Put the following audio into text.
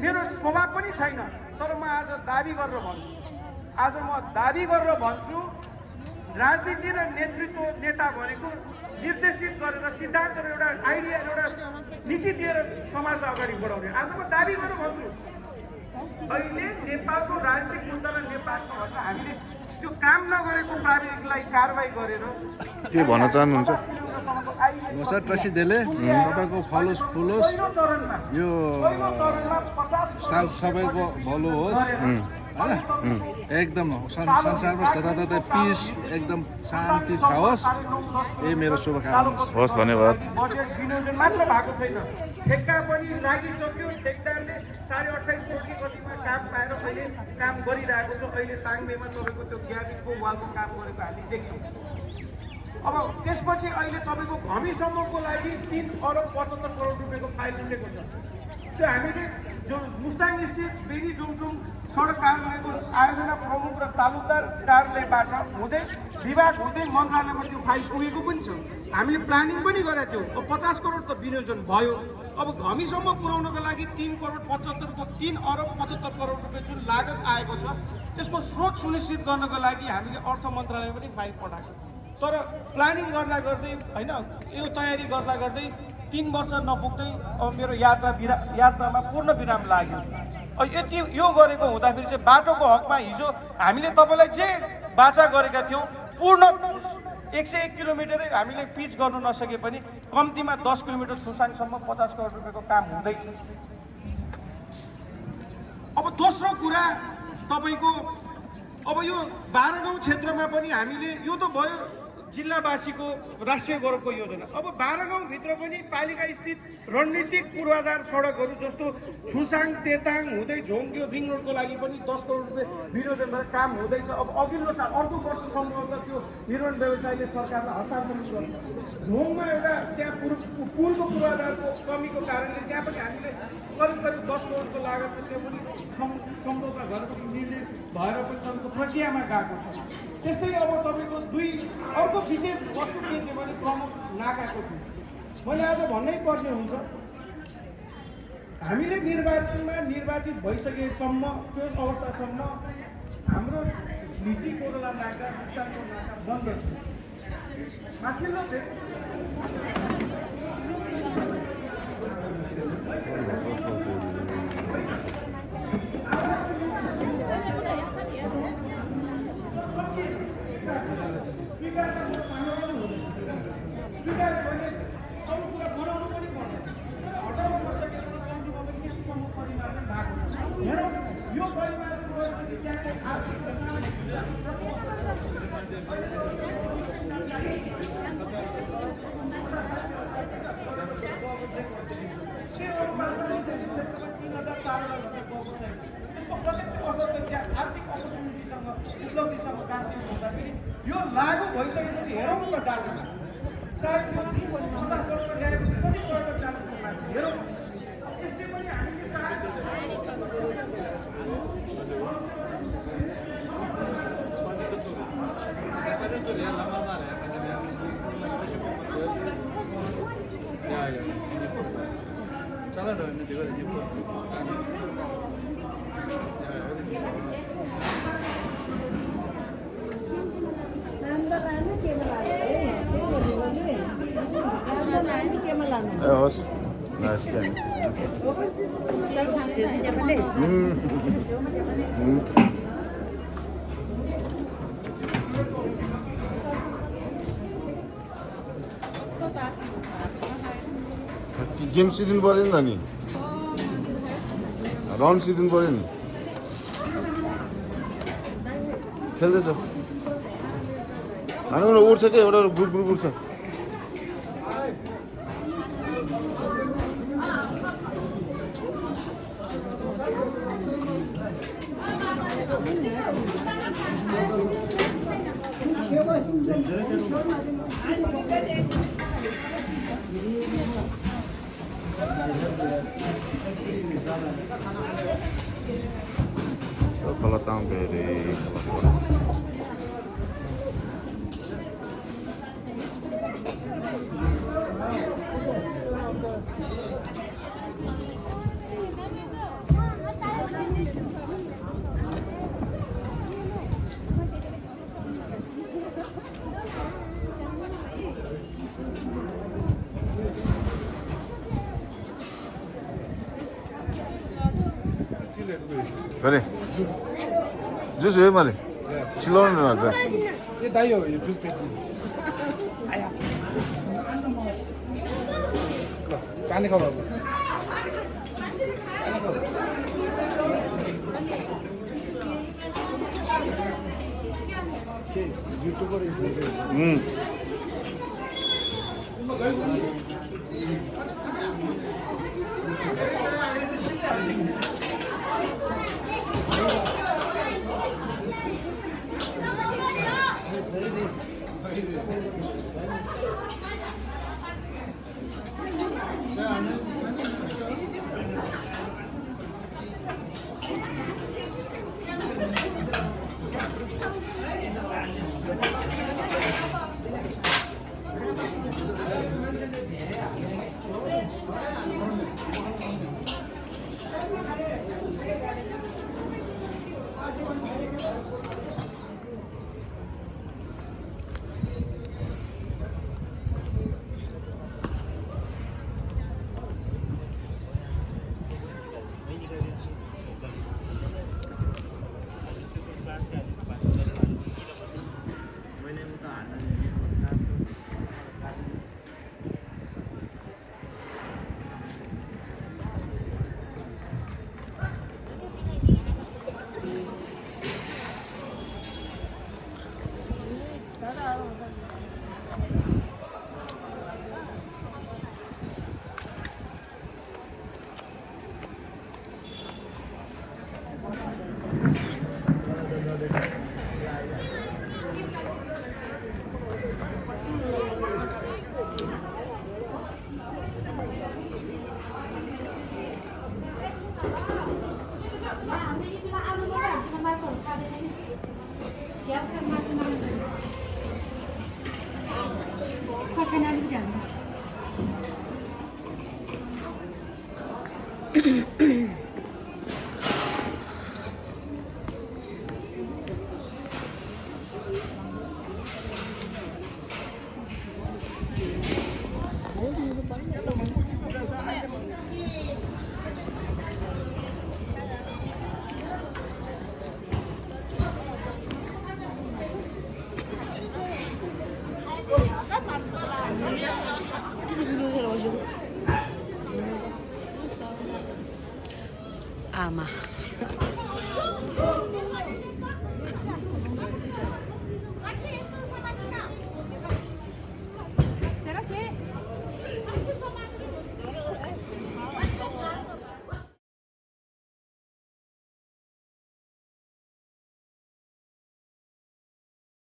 मेरो स्वभाव पनि छैन, तर म आज दाबी गरेर भन्छु, आज म दाबी गरेर भन्छु, राजनीति र नेतृत्व नेता भनेको निर्देशित गरेर सिद्धान्त र एउटा आइडिया एउटा नीति दिएर समाजलाई अगाडि बढाउने। आज म दाबी गरेर भन्छु, अहिले नेपालको राजनीतिक मुद्दा र नेपालको भन्दा हामीले त्यो काम नगरेको प्राविधिकलाई कारबाही गरेर के भन्न चाहनुहुन्छ? सर ट्रस्टीले सबैको फलोस् फुलोस्, यो साल सबैको भलो होस् होइन, एकदम संसारमा जताततै पिस एकदम शान्ति छाओस्, यही मेरो शुभकामना होस्। धन्यवाद। बजेट विनियोजन मात्र भएको छैन, ठेक्का पनि लागिसक्यो, ठेक्दारले 28.5 कोटी कतिमा काम पाएर अहिले काम गरिरहेको छ। अहिले साङ्गेमा तपाईँको त्यो ग्याबिटको वालको काम गरेको हामी देख्छौँ। अब त्यसपछि अहिले तपाईँको घमीसम्मको लागि 3 अरब 75 करोड रुपियाँको फाइल उठेको छ। त्यो हामीले जो मुस्ताङ स्थित बेनी जोमसोम सडक कार्यालयको आयोजना प्रमुख र तालुकदार कार्यालयबाट हुँदै विभाग हुँदै मन्त्रालयमा त्यो फाइल पुगेको पनि छ। हामीले प्लानिङ पनि गरेका थियौँ। अब 50 करोड त विनियोजन भयो। अब घमीसम्म पुर्याउनको लागि 3 अरब 75 करोड रुपियाँ जुन लागत आएको छ, त्यसको स्रोत सुनिश्चित गर्नको लागि हामीले अर्थ मन्त्रालयमा पनि फाइल पठाएको। तर प्लानिङ गर्दा गर्दै होइन, यो तयारी गर्दा गर्दै 3 वर्ष नपुग्दै अब मेरो यात्रामा पूर्ण विराम लाग्यो। यति यो गरेको हुँदाखेरि चाहिँ बाटोको हकमा हिजो हामीले तपाईँलाई जे बाचा गरेका थियौँ, पूर्ण 101 किलोमिटरै हामीले पिच गर्नु नसके पनि कम्तीमा 10 किलोमिटर सुसाङसम्म 50 करोड रुपियाँको काम हुँदैछ। अब दोस्रो कुरा तपाईँको, अब यो 12 गाउँ क्षेत्रमा पनि हामीले, यो त भयो जिल्लावासीको राष्ट्रिय गौरवको योजना। अब 12 गाउँभित्र पनि पालिका स्थित रणनीतिक पूर्वाधार सडकहरू जस्तो छुसाङ तेताङ हुँदै झोङ्ग्यो रिङ रोडको लागि पनि 10 करोड रुपियाँ विनियोजन भएर काम हुँदैछ। अब अघिल्लो साल अर्को वर्षसम्म त त्यो निर्माण व्यवसायले सरकारलाई हस्तान्तरण गर्छ। झोङमा एउटा त्यहाँ पुलको पूर्वाधारको कमीको कारणले त्यहाँ पनि हामीले करिब 10 करोडको लागतमा त्यहाँ पनि सम्झौता गरेको निर्णय भएर पनि प्रक्रियामा गएको छ। त्यस्तै अब तपाईँको अर्को विषय वस्तु के थियो भने प्रमुख नाकाको थियो। मैले आज भन्नै पर्ने हुन्छ, हामीले निर्वाचनमा निर्वाचित भइसकेसम्म त्यो अवस्थासम्म हाम्रो लिची कोरोला नाका मुस्ताङको नाका बन्द छ। माथिल्लो चाहिँ यो परिवार यसको प्रत्यक्ष असर त्यहाँ आर्थिक अपर्च्युनिटीसँग उपलब्धिसँग काट्ने हुँदाखेरि यो लागू भइसकेपछि हेरौँ न डाटा, सायद यो 50 वर्ष ल्याएपछि कति पर्यटक जानु हेरौँ। त्यसले पनि हामीले चाहेको होस्। गेम सिदिनु पऱ्यो नि त, नि राउन्ड सिदिनु पऱ्यो नि। खेल्दैछ हानु उठ्छ क्या, एउटा ग्रुप उठ्छ। Kalau tahu dari 그래. 주스 왜 말해? 실로는 나 그래. ये दाई हो यो जुस पेट्नु आया ल पानी खाऊ अब पानी खाऊ युट्युबर 아마